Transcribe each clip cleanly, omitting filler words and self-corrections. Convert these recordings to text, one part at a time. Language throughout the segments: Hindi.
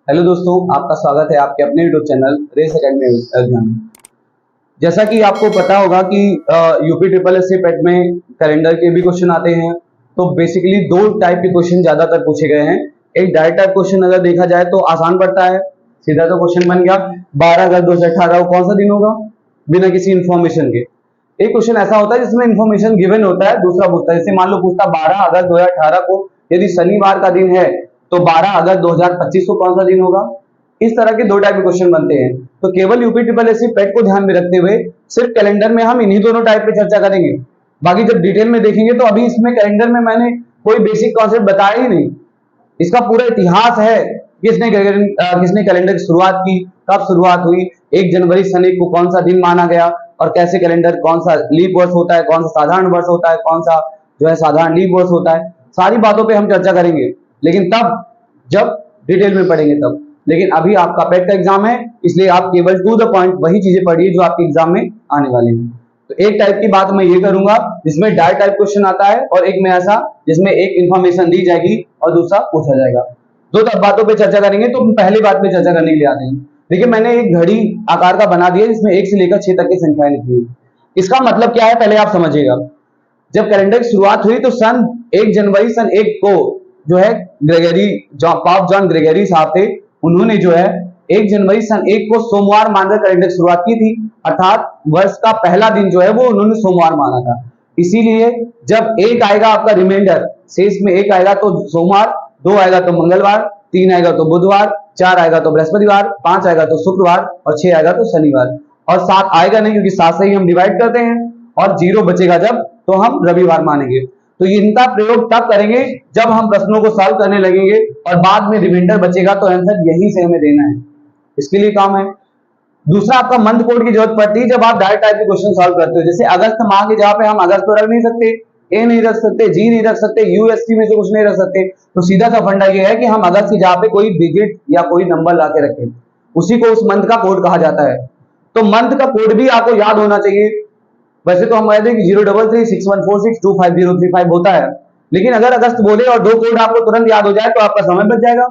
हेलो दोस्तों, आपका स्वागत है आपके अपने YouTube channel race academy Ayodhya में। जैसा कि आपको पता होगा कि UP triple S C PET में कैलेंडर के भी क्वेश्चन आते हैं। तो बेसिकली दो टाइप के क्वेश्चन ज्यादातर पूछे गए हैं। एक डायरेक्ट टाइप क्वेश्चन अगर देखा जाए तो आसान पड़ता है, सीधा तो क्वेश्चन बन गया 12 अगस्त 2018 को कौन सा दिन होगा, बिना किसी इन्फॉर्मेशन के। एक क्वेश्चन ऐसा होता है जिसमें इन्फॉर्मेशन गिवन होता है, दूसरा पूछता है। जैसे मान लो पूछता 12 अगस्त 2018 को यदि शनिवार का दिन है तो 12 अगस्त 2025 को कौन सा दिन होगा। इस तरह के दो टाइप के क्वेश्चन बनते हैं। तो केवल यूपी ट्रिपल एस सी पेट को ध्यान में रखते हुए सिर्फ कैलेंडर में हम इन्हीं दोनों टाइप पे चर्चा करेंगे। बाकी जब डिटेल में देखेंगे तो अभी इसमें कैलेंडर में मैंने कोई बेसिक कॉन्सेप्ट बताया ही नहीं। इसका पूरा इतिहास है, किसने कैलेंडर की शुरुआत की, कब शुरुआत हुई, 1 जनवरी सन 1 को कौन सा दिन माना गया, और कैसे कैलेंडर, कौन सा लीप वर्ष होता है, कौन सा साधारण वर्ष होता है, कौन सा जो है साधारण लीप वर्ष होता है। सारी बातों पे हम चर्चा करेंगे, लेकिन तब जब डिटेल में पढ़ेंगे तब। लेकिन अभी आपका पेट का एग्जाम है, इसलिए आप केवल टू द पॉइंट वही चीजें पढ़िए जो आपके एग्जाम में आने वाली हैं। तो एक टाइप की बात मैं ये करूंगा जिसमें डायरेक्ट टाइप क्वेश्चन आता है, और एक में ऐसा जिसमें एक इंफॉर्मेशन दी जाएगी और दूसरा पूछा जाएगा। दो बातों पे चर्चा करेंगे। तो पहली बात पे चर्चा करने के लिए आते हैं। देखिए, मैंने एक घड़ी आकार का बना दिया जिसमें 1 से लेकर 6 तक की संख्याएं लिखी है। इसका मतलब क्या है पहले आप समझिएगा। जब कैलेंडर की शुरुआत हुई तो सन 1 जनवरी सन 1 को जो है पाप जॉन ग्रेगरी साहब थे, उन्होंने जो है 1 जनवरी सन 1 को सोमवार मानकर कैलेंडर की शुरुआत की थी। अर्थात वर्ष का पहला दिन जो है वो उन्होंने सोमवार माना था। इसीलिए जब 1 आएगा आपका रिमाइंडर, शेष में 1 आएगा तो सोमवार, 2 आएगा तो मंगलवार, 3 आएगा तो बुधवार, 4 आएगा तो बृहस्पतिवार, 5 आएगा तो शुक्रवार, और 6 आएगा तो शनिवार, और 7 आएगा नहीं क्योंकि 7 से ही हम डिवाइड करते हैं, और 0 बचेगा जब तो हम रविवार मानेंगे। तो इनका प्रयोग तब करेंगे जब हम प्रश्नों को सॉल्व करने लगेंगे और बाद में रिमाइंडर बचेगा तो आंसर यहीं से हमें देना है, इसके लिए काम है। दूसरा, आपका मंथ कोड की जरूरत पड़ती है जब आप डायरेक्ट टाइप के क्वेश्चन सॉल्व करते हो। जैसे अगस्त माह की जगह पे हम अगस्त तो रख नहीं सकते, ए नहीं रख सकते, जी नहीं रख सकते, यूएसटी में से कुछ नहीं रख सकते। तो सीधा सा फंडा ये है कि हम अगस्त की जगह पे कोई डिजिट या कोई नंबर ला के रखें, उसी को उस मंथ का कोड कहा जाता है। तो मंथ का कोड भी आपको याद होना चाहिए। वैसे तो हम कहते हैं कि 03361462535 होता है, लेकिन अगर अगस्त बोले और 2 कोड आपको तुरंत याद हो जाए तो आपका समय बच जाएगा।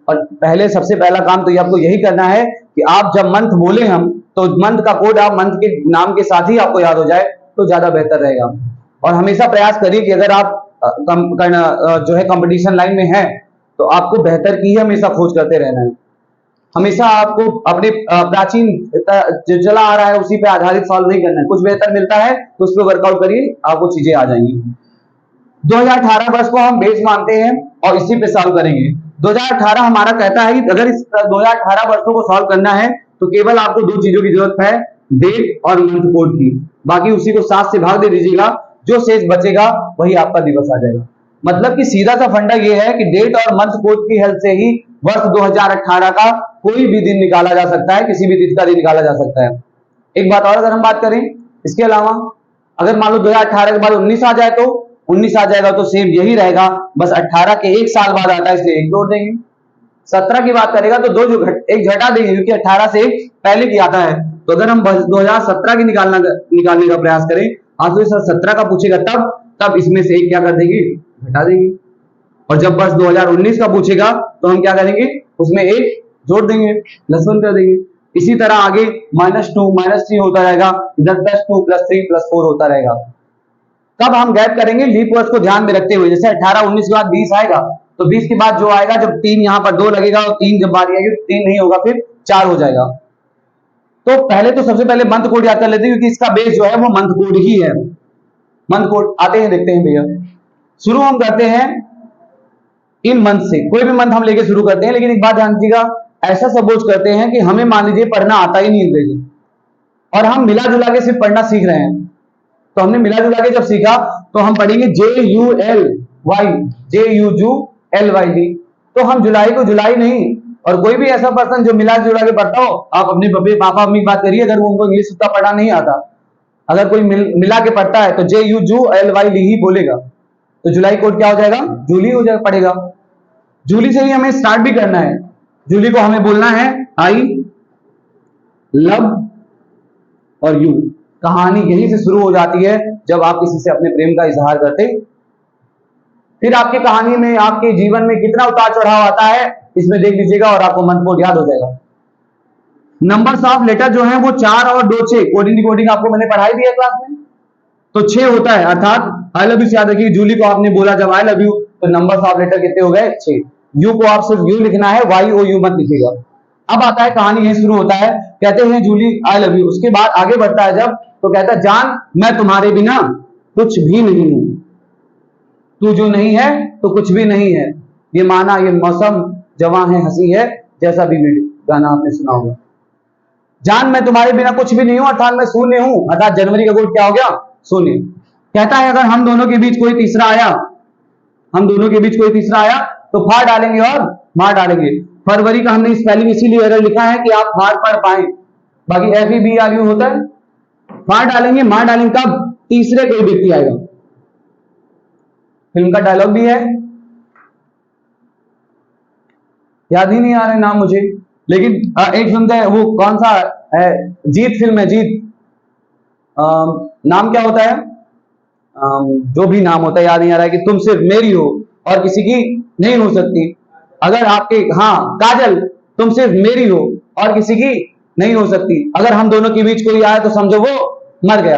और पहले सबसे पहला काम तो ये आपको यही करना है कि आप जब मंथ बोले हम तो मंथ का कोड आप मंथ के नाम के साथ ही आपको याद हो जाए तो ज्यादा बेहतर रहेगा। और हमेशा प्रयास करिए कि अगर आप जो है कंपटीशन लाइन में है तो आपको बेहतर की ही हमेशा खोज करते रहना है। हमेशा आपको अपने प्राचीन जो चला आ रहा है उसी पे आधारित सॉल्व नहीं करना है। कुछ बेहतर मिलता है तो उस पर वर्कआउट करिए, आपको चीजें आ जाएंगी। 2018 वर्ष को हम बेस मानते हैं और इसी पे सॉल्व करेंगे। 2018 हमारा कहता है कि अगर इस 2018 वर्षों को सॉल्व करना है तो केवल आपको 2 चीजों की जरूरत है, डेट और मंथ कोड की। बाकी उसी को 7 से भाग दे दीजिएगा, जो शेष बचेगा वही आपका दिवस आ जाएगा। मतलब कि सीधा सा फंडा ये है कि डेट और मंथ कोड की हेल्प से ही वर्ष 2018 का कोई भी दिन निकाला जा सकता है, किसी भी तिथि का दिन निकाला जा सकता है। एक बात और अगर हम बात करें इसके अलावा, अगर मान लो 2018 के बाद 19 आ जाए तो 19 आ जाएगा तो सेम यही रहेगा, बस 18 के 1 साल बाद आता है इसलिए 1 जोड़ देंगे। 17 की बात करेगा तो 2 जो एक घटा देंगे क्योंकि 18 से 1 पहले की आता है। तो अगर हम 2017 की निकालने का प्रयास करें, आज तो 17 का पूछेगा तब इसमें से 1 क्या कर देंगे, घटा देंगे। और जब वर्ष 2019 का पूछेगा तो हम क्या करेंगे, उसमें 1 जोड़ देंगे, +1 कर देंगे। इसी तरह आगे -2 -3 होता रहेगा, इधर +2 +3 +4 होता रहेगा। तब हम गैप करेंगे लीप वर्ष को ध्यान में रखते हुए। जैसे 18 19 के बाद 20 आएगा तो 20 के बाद जो आएगा, जब 3 यहाँ पर 2 लगेगा और 3 जब बारी आएगी तो 3 नहीं होगा, फिर 4 हो जाएगा। तो पहले तो सबसे पहले मंथ कोड याद कर लेते हैं क्योंकि इसका बेस जो है वो मंथ कोड ही है। मंथ कोड आते हैं, देखते हैं भैया। शुरू हम करते हैं इन मंथ से, कोई भी मंथ हम लेके शुरू करते हैं। लेकिन एक बात ध्यान दीजिएगा, ऐसा सपोज करते हैं कि हमें मान लीजिए पढ़ना आता ही नहीं अंग्रेजी और हम मिला जुला के सिर्फ पढ़ना सीख रहे हैं। तो हमने मिला जुला के जब सीखा तो हम पढ़ेंगे JULY तो हम जुलाई को जुलाई नहीं। और कोई भी ऐसा पर्सन जो मिला जुला के पढ़ता हो, आप अपने पापा मम्मी की बात करिए, अगर वो उनको इंग्लिश उतना पढ़ा नहीं आता, अगर कोई मिला के पढ़ता है तो JULY ही बोलेगा। तो जुलाई कोड क्या हो जाएगा, जूली हो जाएगा, पड़ेगा। जूली से ही हमें स्टार्ट भी करना है। जूली को हमें बोलना है आई लव और यू। कहानी यहीं से शुरू हो जाती है जब आप किसी से अपने प्रेम का इजहार करते। फिर आपकी कहानी में, आपके जीवन में कितना उतार चढ़ाव आता है इसमें देख लीजिएगा और आपको मंथ कोड याद हो जाएगा। नंबर्स ऑफ लेटर जो है वो 4 और 2 6 कोडिंग डिकोडिंग आपको मैंने पढ़ाई दिया क्लास में, तो 6 होता है, अर्थात आई लव यू से याद रखिए, जूली को आपने बोला जब आई लव यू तो नंबर्स ऑफ लेटर कितने हो गए 6। यू को आप सिर्फ यू लिखना है, वाई ओ यू मत लिखिएगा। अब आता है कहानी, यही शुरू होता है, कहते हैं जूली आई लव यू, उसके बाद आगे बढ़ता है जब, तो कहता है जान मैं तुम्हारे बिना कुछ भी नहीं हूं, तू जो नहीं है तो कुछ भी नहीं है, ये माना ये मौसम जवां है हंसी है, जैसा भी गाना आपने सुना होगा। जान मैं तुम्हारे बिना कुछ भी नहीं हूं, अर्थात मैं शून्य हूं, अर्थात जनवरी का कोड क्या हो गया शून्य। कहता है अगर हम दोनों के बीच कोई तीसरा आया, हम दोनों के बीच कोई तीसरा आया तो फाड़ डालेंगे और मार डालेंगे। फरवरी का हमने स्पेलिंग इसीलिए एरर लिखा है कि आप फाड़ पढ़ पाए, बाकी FEBRU होता है, फाड़ डालेंगे मार डालेंगे, कब तीसरे कोई व्यक्ति आएगा। फिल्म का डायलॉग भी है, याद ही नहीं आ रहा नाम मुझे, लेकिन एक फिल्म है, वो कौन सा है, जीत फिल्म है, जीत, नाम क्या होता है, जो भी नाम होता है याद नहीं आ रहा है, कि तुम सिर्फ मेरी हो और किसी की नहीं हो सकती, अगर आपके, हाँ काजल, तुम सिर्फ मेरी हो और किसी की नहीं हो सकती, अगर हम दोनों के बीच कोई आया तो समझो वो मर गया।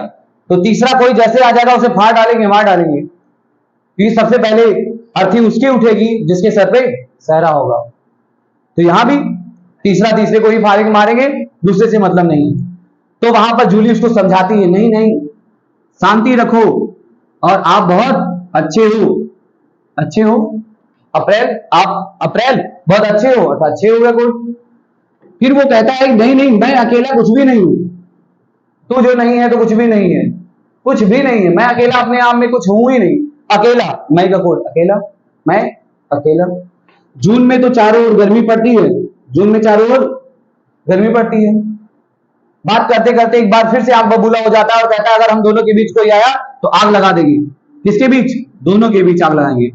तो तीसरा कोई जैसे आ जाएगा उसे फाड़ डालेंगे मार डालेंगे, क्योंकि सबसे पहले अर्थी उसकी उठेगी जिसके सर पे सहरा होगा। तो यहां भी तीसरे को ही फाड़ेंगे मारेंगे, दूसरे से मतलब नहीं। तो वहां पर जूली उसको समझाती है, नहीं नहीं शांति रखो और आप बहुत अच्छे हो, अच्छे हो अप्रैल, आप अप्रैल बहुत अच्छे हो, अच्छे हो गए कोई। फिर वो कहता है नहीं नहीं मैं अकेला कुछ भी नहीं हूं, तू जो नहीं है तो कुछ भी नहीं है, कुछ भी नहीं है, मैं अकेला अपने आप में कुछ हूं ही नहीं, अकेला, मैं का कोड अकेला, मैं अकेला। जून में तो चारों ओर गर्मी पड़ती है, जून में चारों ओर गर्मी पड़ती है। बात करते करते एक बार फिर से आग बबूला हो जाता है और कहता है अगर हम दोनों के बीच कोई आया तो आग लगा देगी। किसके बीच? दोनों के बीच आग लगाएंगे,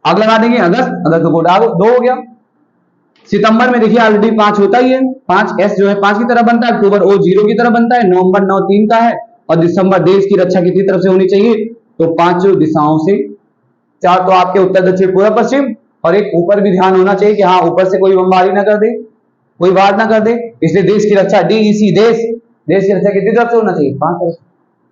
आग लगा देंगे। अगस्त, अगस्त को आग 2 हो गया। सितंबर में देखिए ऑलरेडी 5 होता ही है, 5 S जो है 5 की तरह बनता है, अक्टूबर O 0 की तरह बनता है, नवंबर 9 3 का है, और दिसंबर देश की रक्षा कितनी तरफ से होनी चाहिए, तो 5 दिशाओं से, 4 तो आपके उत्तर दक्षिण पूर्व पश्चिम, और एक ऊपर भी ध्यान होना चाहिए कि हाँ ऊपर से कोई बमबारी ना कर दे, कोई वार ना कर दे, इसलिए देश की रक्षा DEC, देश की रक्षा कितनी तरफ से होना चाहिए, 5 तरफ।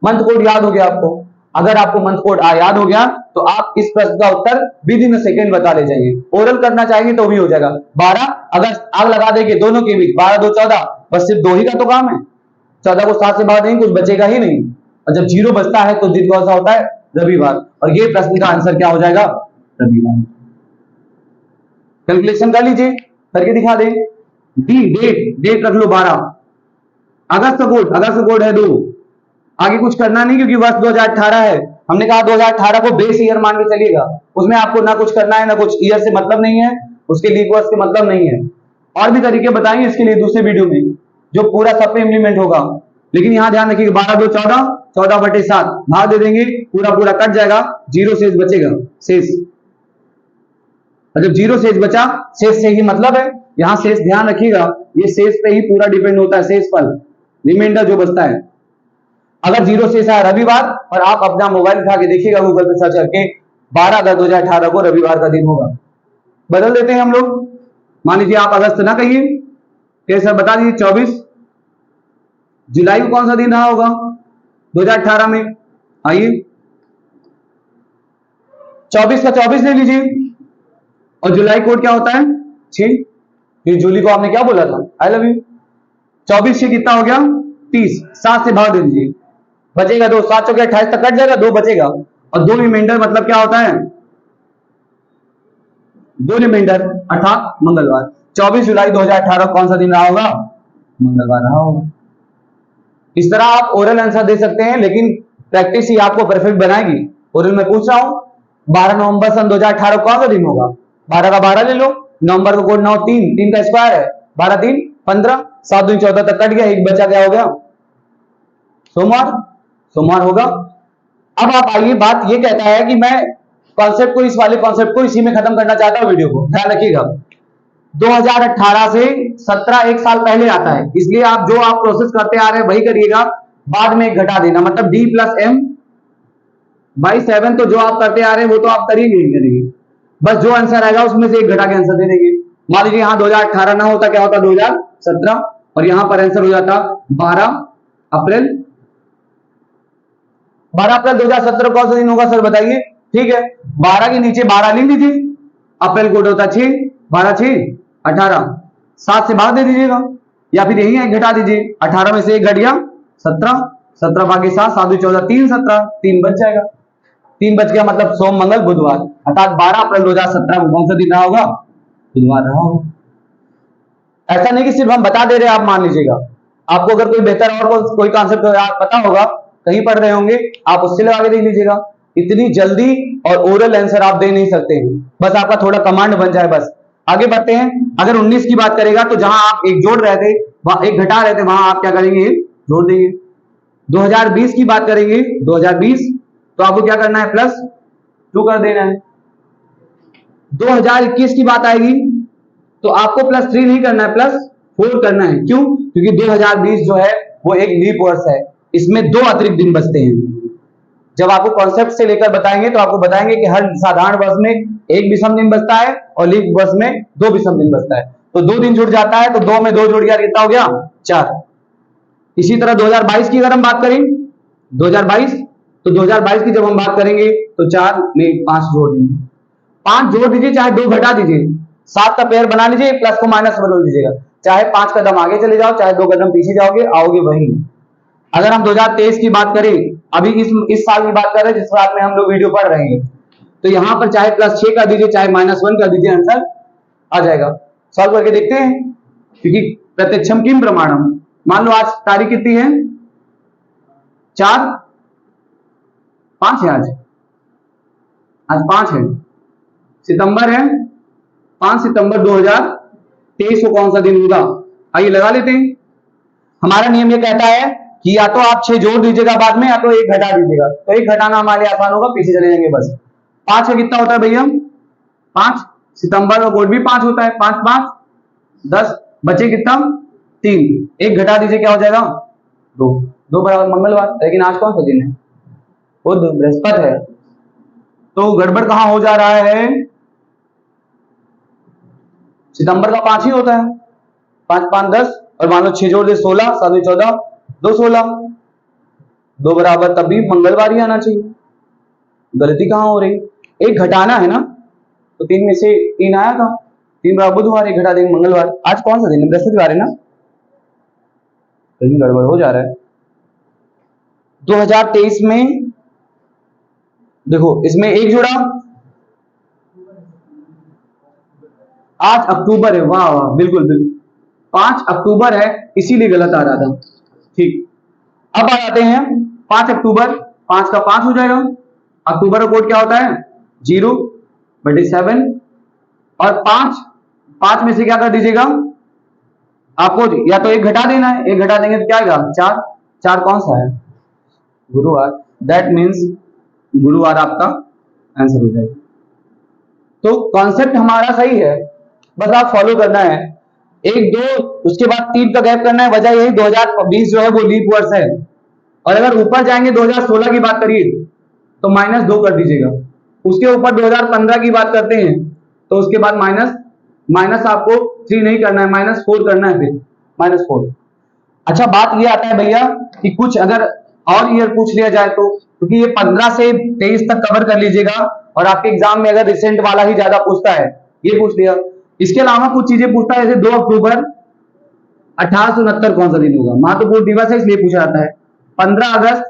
मंथ कोड याद हो गया आपको? अगर आपको मंथ कोड याद हो गया तो आप इस प्रश्न का उत्तर विद इन सेकेंड बता ले जाएंगे। ओरल करना चाहेंगे तो भी हो जाएगा। 12 अगस्त आग लगा देंगे दोनों के बीच, 12 2 14, बस सिर्फ 2 ही का तो काम है, 14 को 7 से भाग देंगे, कुछ बचेगा ही नहीं। और जब 0 बचता है तो दिन कौन सा होता है, रविवार, और ये प्रश्न का आंसर क्या हो जाएगा, रविवार। कैलकुलेशन कर लीजिए, करके दिखा दें। डेट रख लो 12, अगस्त कोड है 2, आगे कुछ करना नहीं क्योंकि वर्ष 2018 है। हमने कहा 2018 को बेस ईयर मान के चलिएगा, उसमें आपको ना कुछ करना है ना कुछ, ईयर से मतलब नहीं है, उसके लीप वर्ष से मतलब नहीं है। और भी तरीके बताएंगे इसके लिए दूसरे वीडियो में, जो पूरा सब पे इंप्लीमेंट होगा। लेकिन यहां ध्यान रखिएगा 12 2 14, 14/7 भाग दे देंगे, पूरा कट जाएगा, 0 शेष बचेगा, शेष। जब 0 शेष बचा, शेष से ही मतलब है, यहां शेष ध्यान रखिएगा, ये शेष पे ही पूरा डिपेंड होता है, शेष पर रिमाइंडर जो बचता है। अगर 0 शेष आया रविवार, और आप अपना मोबाइल उठा के देखिएगा गूगल पे सर्च करके, 12 अगस्त 2018 को रविवार का दिन होगा। बदल देते हैं हम लोग, मान लीजिए आप अगस्त ना कहिए, कैसा बता दीजिए, 24 जुलाई को कौन सा दिन रहा होगा 2018 में, आइए 24 का 24 ले लीजिए, और जुलाई कोड क्या होता है 6, फिर जूली को आपने क्या बोला था, आई लव यू। 24 से कितना हो गया 30, 7 से भाग दे दीजिए, बचेगा 2, 7 चौके 28 तक कट जाएगा, 2 बचेगा, और 2 रिमाइंडर मतलब क्या होता है, 2 रिमाइंडर अर्थात मंगलवार। 24 जुलाई 2018 कौन सा दिन रहा होगा, मंगलवार रहा होगा। इस तरह आप ओरल आंसर दे सकते हैं, लेकिन प्रैक्टिस ही आपको परफेक्ट बनाएगी। ओरल में पूछ रहा हूं 12 नवंबर सन 2018 कौन सा दिन होगा, 12 का 12 ले लो, नवंबर का कोड 9 3 का स्क्वायर है, 12 3 15, 7 2 14 तक कट गया, एक बचा क्या हो गया, सोमवार होगा। अब आप आइए, बात ये कहता है कि मैं कॉन्सेप्ट को, इस वाले कॉन्सेप्ट को इसी में खत्म करना चाहता हूं वीडियो को, ध्यान रखिएगा। 2018 से 17 एक साल पहले आता है, इसलिए आप जो आप प्रोसेस करते आ रहे हैं वही करिएगा, बाद में घटा देना, मतलब D + M/7, तो जो आप करते आ रहे हैं वो तो आप करेंगे ही करेंगे, बस जो आंसर आएगा उसमें से एक घटा के आंसर दे देंगे। मान लीजिए यहाँ 2018 ना होता, क्या होता 2017, और यहां पर आंसर हो जाता 12 अप्रैल। 12 अप्रैल 2017 कौन सा दिन होगा सर बताइए? ठीक है, 12 के नीचे 12 लिख दीजिए, अप्रैल कोड होता 6, 12 6 18, 7 से भाग दे दीजिएगा, या फिर यही एक घटा दीजिए, 18 में से एक घट गया 17, 17 भागे 7, 7 14 3 17, 3 बच जाएगा, 3 बच गया, मतलब सोम मंगल बुधवार, अर्थात 12 अप्रैल 2017 को कौन सा दिन रहा होगा? बुधवार रहा होगा। ऐसा नहीं कि सिर्फ हम बता दे रहे आप मान लीजिएगा, आपको अगर कोई बेहतर और कोई कॉन्सेप्ट पता होगा, कहीं पढ़ रहे होंगे, आप उससे लगा के देख लीजिएगा। इतनी जल्दी और ओरल आंसर आप दे नहीं सकते हैं, बस आपका थोड़ा कमांड बन जाए बस। आगे बढ़ते हैं। अगर 19 की बात करेगा तो जहां आप एक जोड़ रहे थे वहां एक घटा रहे थे, वहां आप क्या करेंगे? जोड़ देंगे। 2020 की बात करेंगे, 2020 तो आपको क्या करना है? +2 कर देना है। 2021 की बात आएगी तो आपको +3 नहीं करना है, +4 करना है। क्यों? क्योंकि 2020 जो है वो एक लीप वर्ष है, इसमें 2 अतिरिक्त दिन बचते हैं। जब आपको कॉन्सेप्ट से लेकर बताएंगे तो आपको बताएंगे कि हर साधारण वर्ष में एक विषम दिन बचता है और लीप वर्ष में 2 विषम दिन बचता है, तो 2 दिन जुड़ जाता है, तो 2 में 2 जुड़ गया, कितना हो गया? 4। इसी तरह 2022 की अगर हम बात करें, 2022 तो 2022 की जब हम बात करेंगे तो 4 में 5 जोड़ देंगे, 5 जोड़ दीजिए, चाहे 2 घटा दीजिए, 7 का पेयर बना लीजिए, प्लस को माइनस बदल दीजिएगा, चाहे 5 कदम आगे चले जाओ, चाहे 2 कदम पीछे जाओगे, आओगे वहीं। अगर हम 2023 की बात करें, अभी इस साल की बात कर रहे हैं जिस साल में हम लोग वीडियो पढ़ रहे हैं, तो यहां पर चाहे +6 कर दीजिए, चाहे -1 कर दीजिए, आंसर आ जाएगा। सॉल्व करके देखते हैं, क्योंकि प्रत्यक्षम किम प्रमाणम। मान लो आज तारीख कितनी है? 4 5 है, आज 5 है, सितंबर है, 5 सितंबर 2023 को कौन सा दिन होगा? आइए लगा लेते हैं। हमारा नियम ये कहता है कि या तो आप 6 जोड़ दीजिएगा बाद में, या तो 1 घटा दीजिएगा, तो 1 घटाना हमारे लिए आसान होगा, पीछे चले जाएंगे बस। 5 का कितना होता है भैया? 5 सितंबर का कोड भी 5 होता है, 5 5 10, बचे कितना? 3, 1 घटा दीजिए, क्या हो जाएगा? 2, 2 बराबर मंगलवार। लेकिन आज कौन सा दिन है? वो बृहस्पति है, तो गड़बड़ कहां हो जा रहा है? सितंबर का 5 ही होता है, 5 5 10, और मान लो 6 जोड़ दे 16, 7 14, 2 16, 2 बराबर, तब भी मंगलवार ही आना चाहिए, गलती कहां हो रही? 1 घटाना है ना, तो 3 में से 3 आया था, 3 बराबर बुधवार, 1 घटा देंगे मंगलवार। आज कौन सा दिन है? बृहस्पतिवार है ना, कहीं गड़बड़ हो जा रहा है। 2023 में देखो, इसमें 1 जुड़ा, आज अक्टूबर है, वाह वाह, बिल्कुल बिल्कुल 5 अक्टूबर है, इसीलिए गलत आ रहा था। ठीक, अब आ जाते हैं 5 अक्टूबर, 5 का 5 हो जाएगा, अक्टूबर का कोड क्या होता है? 0/7, और 5 में से क्या कर दीजिएगा? आपको या तो 1 घटा देना है, 1 घटा देंगे तो क्या आएगा? 4, 4 कौन सा है? गुरुवार, दैट मीन्स गुरुवार आपका आंसर हो जाएगा। तो कॉन्सेप्ट हमारा सही है, बस आप फॉलो करना है। 1 2 उसके बाद 3 का गैप करना है, वजह यही 2020 जो है वो लीप वर्ष है, और अगर ऊपर जाएंगे 2016 की बात करिए तो -2 कर दीजिएगा, उसके ऊपर 2015 की बात करते हैं तो उसके बाद माइनस आपको 3 नहीं करना है, -4 करना है, फिर -4। अच्छा, बात ये आता है भैया कि कुछ अगर और ईयर पूछ लिया जाए तो, क्योंकि ये 15 से 23 तक कवर कर लीजिएगा, और आपके एग्जाम में अगर रिसेंट वाला ही ज्यादा पूछता है, ये पूछ लिया, इसके अलावा कुछ चीजें पूछता है, जैसे 2 अक्टूबर 1869 कौन सा दिन होगा? महत्वपूर्ण दिवस है इसलिए पूछा जाता है। 15 अगस्त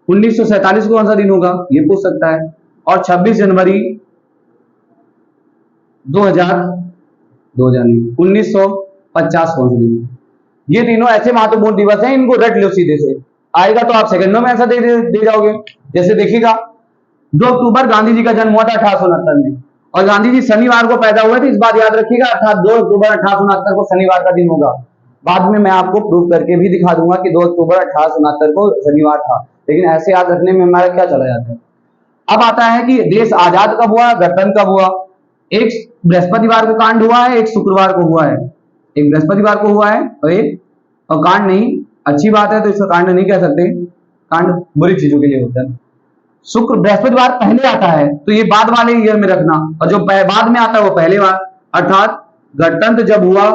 1947 कौन सा दिन होगा? ये पूछ सकता है। और 26 जनवरी 1950 कौन सा दिन? ये तीनों ऐसे महत्वपूर्ण दिवस हैं, इनको रट लो सीधे से, आएगा तो आप सेकंडों में ऐसा दे जाओगे। जैसे देखिएगा, 2 अक्टूबर गांधी जी का जन्म हुआ था 1869 में, और गांधी जी शनिवार को पैदा हुए थे, इस बात याद रखिएगा, अर्थात 2 अक्टूबर 1869 को शनिवार का दिन होगा। बाद में मैं आपको प्रूव करके भी दिखा दूंगा कि 2 अक्टूबर 1869 को शनिवार था, लेकिन ऐसे याद रखने में हमारा क्या चला जाता है। अब आता है कि देश आजाद कब हुआ, गणतंत्र कब हुआ। एक बृहस्पतिवार को कांड हुआ है, एक शुक्रवार को हुआ है, एक बृहस्पतिवार को हुआ है और कांड नहीं, अच्छी बात है तो इसका कांड नहीं कह सकते, कांड बुरी चीजों के लिए होता है। शुक्र बृहस्पतिवार पहले आता है तो ये बाद वाले ईयर में रखना, और जो बाद में आता है वो पहले बार, अर्थात गणतंत्र जब हुआ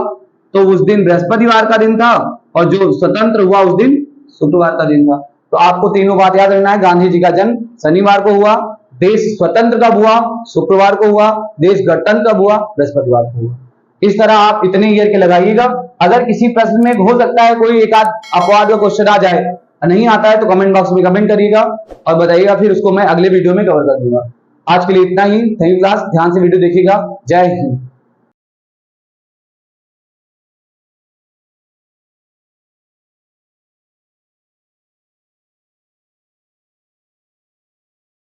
तो उस दिन बृहस्पतिवार का दिन था और जो स्वतंत्र हुआ उस दिन शुक्रवार का दिन था। तो आपको तीनों बात याद रखना है। गांधी जी का जन्म शनिवार को हुआ, देश स्वतंत्र कब हुआ, शुक्रवार को हुआ, देश गणतंत्र कब हुआ, बृहस्पतिवार को हुआ। इस तरह आप इतने ईयर के लगाइएगा। अगर किसी प्रश्न में हो सकता है कोई एक आध अपवाद का क्वेश्चन आ जाए, नहीं आता है तो कमेंट बॉक्स में कमेंट करिएगा और बताइएगा, फिर उसको मैं अगले वीडियो में कवर कर दूंगा। आज के लिए इतना ही। थैंक यू क्लास, ध्यान से वीडियो देखिएगा। जय हिंद।